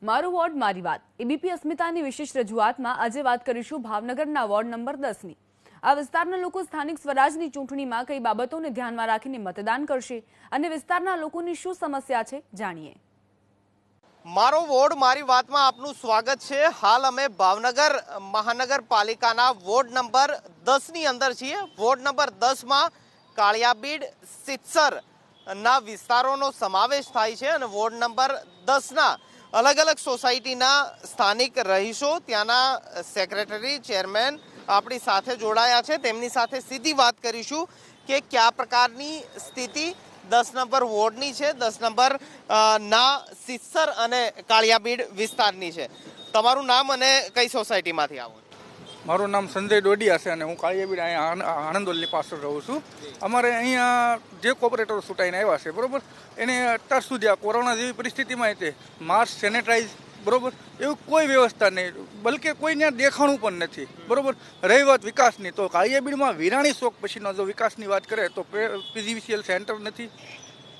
મારો વોર્ડ મારી વાત એબીપી અસ્મિતાની વિશેષ રજૂઆતમાં આજે વાત કરીશું ભાવનગરના વોર્ડ નંબર 10ની। આ વિસ્તારના લોકો સ્થાનિક સ્વરાજની ચૂંટણીમાં કઈ બાબતોને ધ્યાનમાં રાખીને મતદાન કરશે અને વિસ્તારના લોકોની શું સમસ્યા છે જાણીએ। મારો વોર્ડ મારી વાતમાં આપનું સ્વાગત છે। હાલ અમે ભાવનગર મહાનગરપાલિકાના વોર્ડ નંબર 10ની અંદર છીએ। વોર્ડ નંબર 10માં કાળિયાબીડ સિત્સર ના વિસ્તારોનો સમાવેશ થાય છે અને વોર્ડ નંબર 10ના અલગ અલગ સોસાયટીના સ્થાનિક રહીશો ત્યાંના સેક્રેટરી ચેરમેન આપણી સાથે જોડાયા છે। તેમની સાથે સીધી વાત કરીશું કે કયા પ્રકારની સ્થિતિ 10 નંબર વોર્ડની છે, 10 નંબર ના સિત્સર અને કાળિયાબીડ વિસ્તારની છે। તમારું નામ અને કઈ સોસાયટીમાંથી આવો? મારું નામ સંજય ડોડિયા છે અને હું કાળિયાબીડ અહીંયા આણંદોલની પાછળ રહું છું। અમારે અહીંયા જે કોર્પોરેટરો ચૂંટાઈને આવ્યા છે બરાબર, એને અત્યાર સુધી આ કોરોના જેવી પરિસ્થિતિમાં તે માસ્ક સેનેટાઈઝ બરાબર એવું કોઈ વ્યવસ્થા નહીં, બલકે કોઈ ત્યાં દેખાણું પણ નથી બરાબર। રહી વાત વિકાસની, તો કાળિયાબીડમાં વિરાણી ચોક પછીનો જો વિકાસની વાત કરે તો પીજીવીસીએલ સેન્ટર નથી,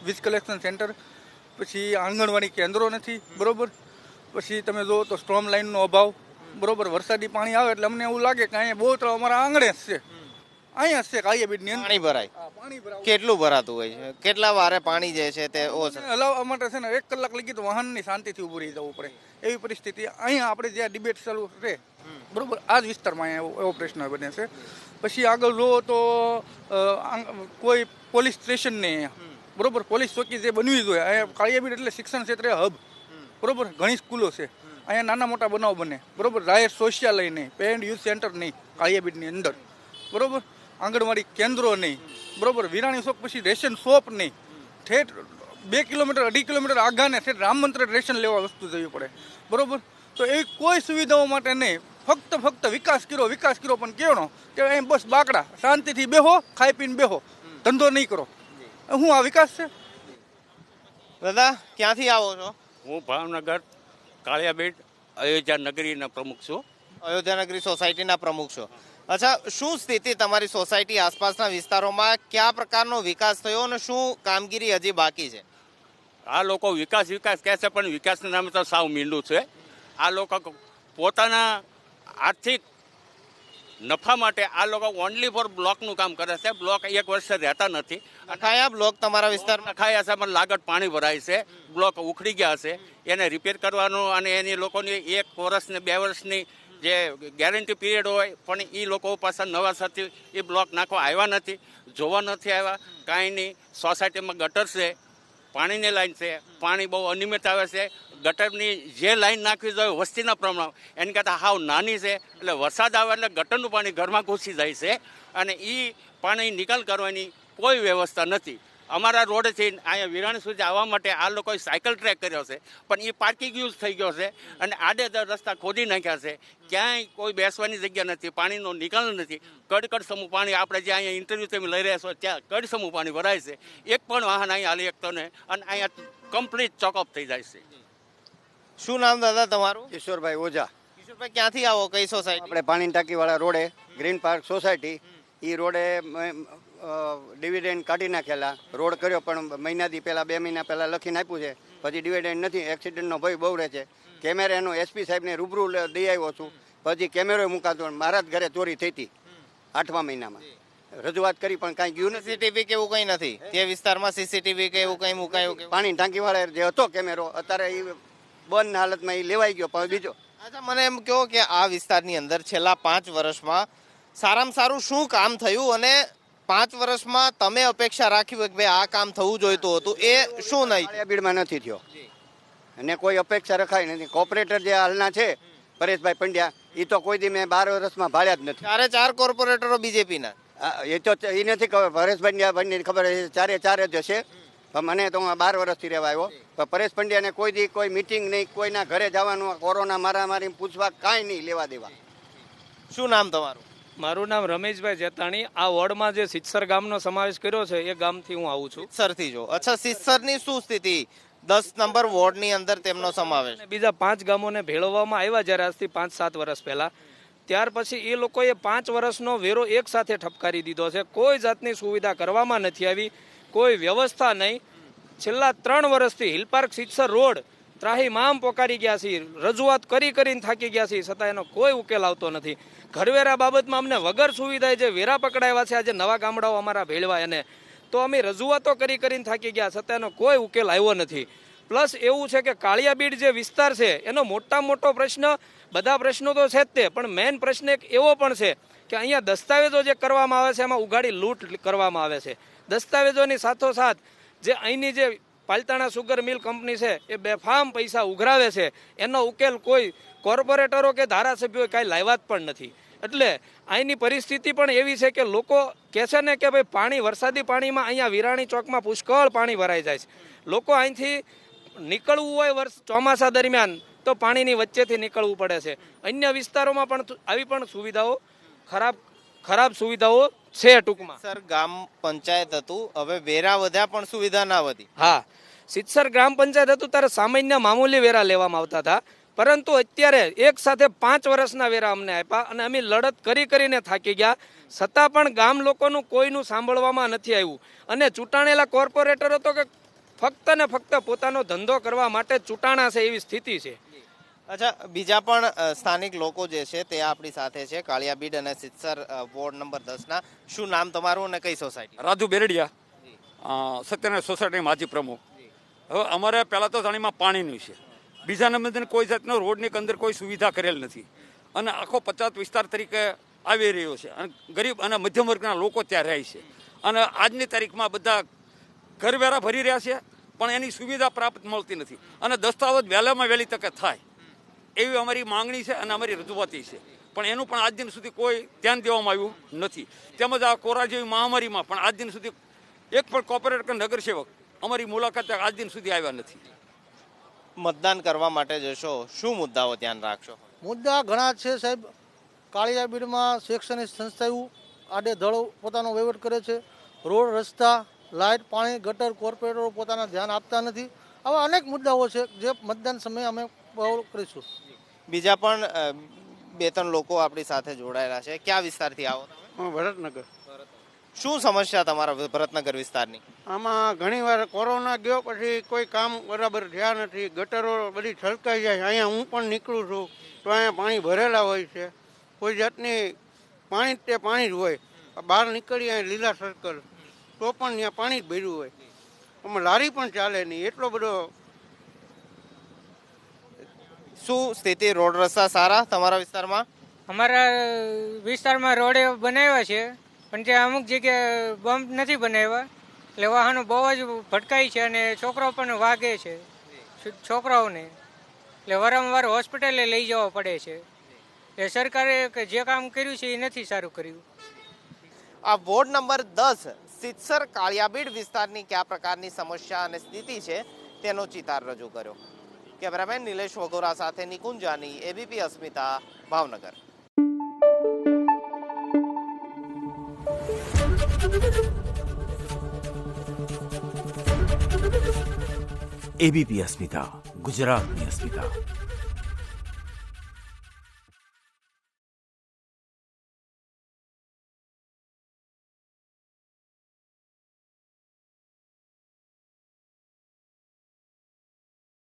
વીજ કલેક્શન સેન્ટર, પછી આંગણવાડી કેન્દ્રો નથી બરાબર, પછી તમે જુઓ તો સ્ટ્રોમ લાઇનનો અભાવ બરોબર। વરસાદી પાણી આવે એટલે અમને એવું લાગે કે અહીંયા બહુ તો અમારા આંગણે જ છે, અહીંયા જ છે કાળિયાબીડની અંદર પાણી ભરાય। કેટલું ભરાતું હોય છે? કેટલા વારે પાણી જે છે તે હલાવવા માટે છે ને 1 કલાક લગી તો વાહનની શાંતિથી ઉભું રહી જવું પડે એવી પરિસ્થિતિ અહીંયા આપણે જ્યાં ડિબેટ ચાલુ છે બરોબર આ જ વિસ્તારમાં અહીંયા એવો પ્રશ્ન બને છે। પછી આગળ જુઓ તો કોઈ પોલીસ સ્ટેશન નહીં અહીંયા બરોબર, પોલીસ ચોકી જે બનવી જોઈએ અહીંયા કાળિયાબીડ એટલે શિક્ષણ ક્ષેત્રે હબ બરોબર, ઘણી સ્કૂલો છે અહીંયા, નાના મોટા બનાવ બને બરોબર, જાહેર શૌચાલય નહીં, પેરેન્ટ યુથ સેન્ટર નહીં કાળિયાબીડની અંદર બરોબર, આંગણવાડી કેન્દ્રો નહીં બરોબર, વિરાણી ચોક પછી રેશન શોપ નહીં, ઠેઠ 2 કિલોમીટર 2.5 કિલોમીટર આઘાને ઠેઠ રામ મંત્ર રેશન લેવા વસ્તુ જવી પડે બરોબર। તો એવી કોઈ સુવિધાઓ માટે નહીં, ફક્ત વિકાસ કર્યો પણ કેવડો કે અહીં બસ બાકડા શાંતિથી બેહો, ખાઈ પીને બેહો, ધંધો નહીં કરો, હું આ વિકાસ છે? દાદા ક્યાંથી આવો છો? હું ભાવનગર કાળિયાબીડ અયોધ્યા નગરીના પ્રમુખ છું। અયોધ્યા નગરી સોસાયટીના પ્રમુખ છો? અચ્છા, શું સ્થિતિ તમારી સોસાયટી આસપાસના વિસ્તારોમાં? કયા પ્રકારનો વિકાસ થયો અને શું કામગીરી હજી બાકી છે? આ લોકો વિકાસ કહે છે પણ વિકાસના નામે તો સાવ મીંડું છે। આ લોકો પોતાના આર્થિક નફા માટે આ લોકો ઓનલી ફોર બ્લોકનું કામ કરે છે। બ્લોક 1 વર્ષે રહેતા નથી। કયા બ્લોક તમારા વિસ્તારમાં ખાયા છે પણ લાગત પાણી ભરાય છે, બ્લોક ઉખડી ગયા છે, એને રિપેર કરવાનું અને એની લોકોની 1 વર્ષ ને 2 વર્ષની જે ગેરંટી પીરિયડ હોય પણ એ લોકો પાસે નવા સાથે એ બ્લોક નાખવા આવ્યા નથી, જોવા નથી આવ્યા કાંઈ નહીં। સોસાયટીમાં ગટર છે, પાણીની લાઈન છે, પાણી બહુ અનિયમિત આવે છે, ગટરની જે લાઈન નાખવી જોઈએ વસ્તીના પ્રમાણ એની કરતાં હાવ નાની છે, એટલે વરસાદ આવે એટલે ગટરનું પાણી ઘરમાં ઘૂસી જાય છે અને એ પાણી નિકાલ કરવાની કોઈ વ્યવસ્થા નથી। અમારા રોડથી અહીંયા વિરાણી સુધી આવવા માટે આ લોકોએ સાયકલ ટ્રેક કર્યો છે પણ એ પાર્કિંગ યુઝ થઈ ગયો છે અને આડેધડ રસ્તા ખોદી નાખ્યા છે, ક્યાંય કોઈ બેસવાની જગ્યા નથી, પાણીનો નિકાલ નથી। કડકડ સમૂહ પાણી આપણે જે અહીંયા ઇન્ટરવ્યૂ તમે લઈ રહ્યા છો ત્યાં કડ સમૂહ પાણી ભરાય છે, એક પણ વાહન અહીંયા હાલી શકતો નહીં અને અહીંયા કમ્પ્લીટ ચોકઅપ થઈ જાય છે। શું નામ દાદા તમારું? ઈશ્વરભાઈ ઓઝા। ઈશ્વરભાઈ ક્યાંથી આવો? કઈ સોસાયટી? આપણે પાણીની ટાંકીવાળા રોડે ગ્રીન પાર્ક સોસાયટી, એ રોડે ડિવિડન્ડ કાઢી નાખેલા, રોડ કર્યો પણ મહિનાથી પહેલાં 2 મહિના પહેલાં લખીને આપ્યું છે, પછી ડિવિડન્ડ નથી, એક્સિડન્ટનો ભય બહુ રહે છે। કેમેરાનો એસપી સાહેબને રૂબરૂ દઈ આવ્યો છું, પછી કેમેરો મૂકાતો, મારા જ ઘરે ચોરી થઈ હતી 8મા મહિનામાં, રજૂઆત કરી પણ કાંઈ ગયું નથી। સીસીટીવી કે એવું કંઈ નથી તે વિસ્તારમાં? સીસીટીવી કે એવું કંઈ મુકાયું? પાણી ટાંકીવાળા જે હતો કેમેરો અત્યારે એ બંધ હાલતમાં એ લેવાઈ ગયો પણ બીજો। અચ્છા, મને એમ કહો કે આ વિસ્તારની અંદર છેલ્લા 5 વર્ષમાં સારામાં સારું શું કામ થયું અને 5 વર્ષમાં તમે અપેક્ષા રાખી હોય કે ભાઈ આ કામ થવું જોઈતું હતું, એ શું નહીં? કાળિયાબીડમાં નથી થયો અને કોઈ અપેક્ષા રખાઈ નથી। કોર્પોરેટર જે હાલના છે પરેશભાઈ પંડ્યા, એ તો કોઈ દી મેં 12 વર્ષમાં ભાળ્યા જ નથી। 4 કોર્પોરેટરો બીજેપીના? એ તો એ નથી ખબર, પરેશભાઈ ખબર 4 જ હશે, પણ મને તો 12 વર્ષથી રહેવા આવ્યો, પણ પરેશ પંડ્યાને કોઈ દી કોઈ મિટિંગ નહીં, કોઈના ઘરે જવાનું, કોરોના મારામારી પૂછવા કાંઈ નહીં, લેવા દેવા। શું નામ તમારું? મારું નામ રમેશભાઈ જેતાણી। આ વોર્ડમાં જે સિત્સર ગામનો સમાવેશ કર્યો છે એ ગામથી હું આવું છું। સિત્સરથી જો? અચ્છા, સિત્સરની શું સ્થિતિ? 10 નંબર વોર્ડની અંદર તેમનો સમાવેશ? બીજા 5 ગામોને ભેળવવામાં આવ્યા જ્યારે આજથી 5-7 વર્ષ પહેલા, ત્યાર પછી એ લોકોએ 5 વર્ષનો વેરો એક સાથે ઠપકારી દીધો છે। કોઈ જાતની સુવિધા કરવામાં નથી આવી, કોઈ વ્યવસ્થા નહીં। છેલ્લા 3 વર્ષથી હિલ પાર્ક સિત્સર રોડ ત્રાહીમામ પોકારી ગયા છીએ, રજૂઆત કરીને થાકી ગયા છીએ, છતાં એનો કોઈ ઉકેલ આવતો નથી. ઘરવેરા બાબતમાં અમને વગર સુવિધાએ જે વેરા પકડાવ્યા છે આજે નવા ગામડાઓ અમારા ભેળવા એને, તો અમે રજૂઆતો કરીને થાકી ગયા, છતાં એનો કોઈ ઉકેલ આવ્યો નથી. પ્લસ એવું છે કે કાળિયાબીડ જે વિસ્તાર છે એનો મોટો પ્રશ્ન, બધા પ્રશ્નો તો છે જ તે, પણ મેઇન પ્રશ્ન એક એવો પણ છે કે અહીંયા દસ્તાવેજો જે કરવામાં આવે છે એમાં ઉઘાડી લૂંટ કરવામાં આવે છે. દસ્તાવેજોની સાથોસાથ જે અહીંની જે પાલતાણા સુગર મિલ કંપની છે એ બેફામ પૈસા ઉઘરાવે છે, એનો ઉકેલ કોઈ કોર્પોરેટરો કે ધારાસભ્યો કાંઈ લાવ્યા જ પણ નથી. એટલે અહીંની પરિસ્થિતિ પણ એવી છે કે લોકો કહે છે ને કે ભાઈ પાણી, વરસાદી પાણીમાં અહીંયા વિરાણી ચોકમાં પુષ્કળ પાણી ભરાઈ જાય છે. લોકો અહીંથી નીકળવું હોય ચોમાસા દરમિયાન તો પાણીની વચ્ચેથી નીકળવું પડે છે. અન્ય વિસ્તારોમાં પણ આવી પણ સુવિધાઓ ખરાબ સુવિધાઓ છે. ટૂંકમાં સર, ગામ પંચાયત હતું, હવે વેરા વધ્યા પણ સુવિધા ના વધી. હા, સિત્સર ગ્રામ પંચાયત હતું ત્યારે સામાન્ય મામૂલી વેરા લેવામાં આવતા હતા, પરંતુ અત્યારે એક સાથે 5 વર્ષના વેરા અમને આપ્યા અને અમે લડત કરીને થાકી ગયા, છતાં પણ ગામ લોકોનું કોઈનું સાંભળવામાં નથી આવ્યું. અને ચૂંટાણેલા કોર્પોરેટરો તો કે ફક્ત ને ફક્ત પોતાનો ધંધો કરવા માટે ચૂંટાણા છે એવી સ્થિતિ છે. અચ્છા, બીજા પણ સ્થાનિક લોકો જે છે તે આપણી સાથે છે, કાળિયાબીડ અને સિત્સર વોર્ડ નંબર 10 ના. શું નામ તમારું અને કઈ સોસાયટી? રાજુ બેરડિયા, સત્યનારાયણ સોસાયટી માજી પ્રમુખ. હવે અમારે પહેલાં તો જાણીમાં પાણીનું છે, બીજા નંબરને કોઈ જાતનો રોડની અંદર કોઈ સુવિધા કરેલ નથી અને આખો 50 વિસ્તાર તરીકે આવી રહ્યો છે અને ગરીબ અને મધ્યમ વર્ગના લોકો ત્યાં રહે છે. અને આજની તારીખમાં બધા ઘરવેરા ભરી રહ્યા છે પણ એની સુવિધા પ્રાપ્ત મળતી નથી અને દસ્તાવેજ વહેલામાં વહેલી તકે થાય એવી અમારી માંગણી છે અને અમારી રજૂઆતી છે, પણ એનું પણ આજ દિન સુધી કોઈ ધ્યાન દેવામાં આવ્યું નથી. તેમજ આ કોરોના જેવી મહામારીમાં પણ આજ દિન સુધી એક પણ કોર્પોરેટર કે નગરસેવક અમારી મુલાકાતે આજ દિન સુધી આવ્યા નથી. મતદાન કરવા માટે જશો, શું મુદ્દાઓ ધ્યાન રાખશો? મુદ્દા ઘણા છે સાહેબ. કાળિયાબીડમાં શૈક્ષણિક સંસ્થાઓ આડેધડ પોતાનો વહીવટ કરે છે. રોડ, રસ્તા, લાઇટ, પાણી, ગટર કોર્પોરેટરો પોતાના ધ્યાન આપતા નથી. આવા અનેક મુદ્દાઓ છે જે મતદાન સમયે અમે કરીશું. બીજા પણ 2-3 લોકો આપણી સાથે જોડાયેલા છે. કયા વિસ્તારથી આવો તમે? ભરતનગર. શું સમસ્યા તમારા ભરતનગર વિસ્તારની? આમાં ઘણીવાર કોરોના ગયો પછી કોઈ કામ બરાબર થયા નથી, ગટરો બધી છલકાઈ જાય. અહીંયા હું પણ નીકળું છું તો અહીંયા પાણી ભરેલા હોય છે, કોઈ જાતની પાણી તે પાણી જ હોય. બહાર નીકળી અહીંયા લીલા સર્કલ તો પણ ત્યાં પાણી જ ભર્યું હોય. આમાં લારી પણ ચાલે નહીં, એટલો બધો. શું સ્થિતિ? રોડ રસ્તા સારા તમારા વિસ્તારમાં? અમારા વિસ્તારમાં રોડે બનાવ્યા છે પણ જે અમુક જગ્યાએ બમ્પ નથી બનાવ્યા, એટલે વાહનો બહુ જ ભટકાય છે અને છોકરાઓ પણ વાગે છે છોકરાઓને, એટલે વારંવાર હોસ્પિટલે લઈ જવા પડે છે. એ સરકારે જે કામ કર્યું છે એ નથી સારું કર્યું. આ વોર્ડ નંબર 10 સિત્સર કાળિયાબીડ વિસ્તારની કયા પ્રકારની સમસ્યા અને સ્થિતિ છે તેનો ચિતાર રજૂ કર્યો. કેમેરામેન નિલેશ વગોરા સાથે નિકુંજ જાની, એબીપી અસ્મિતા, ભાવનગર. એબીપી અસ્મિતા, ગુજરાતની અસ્મિતા.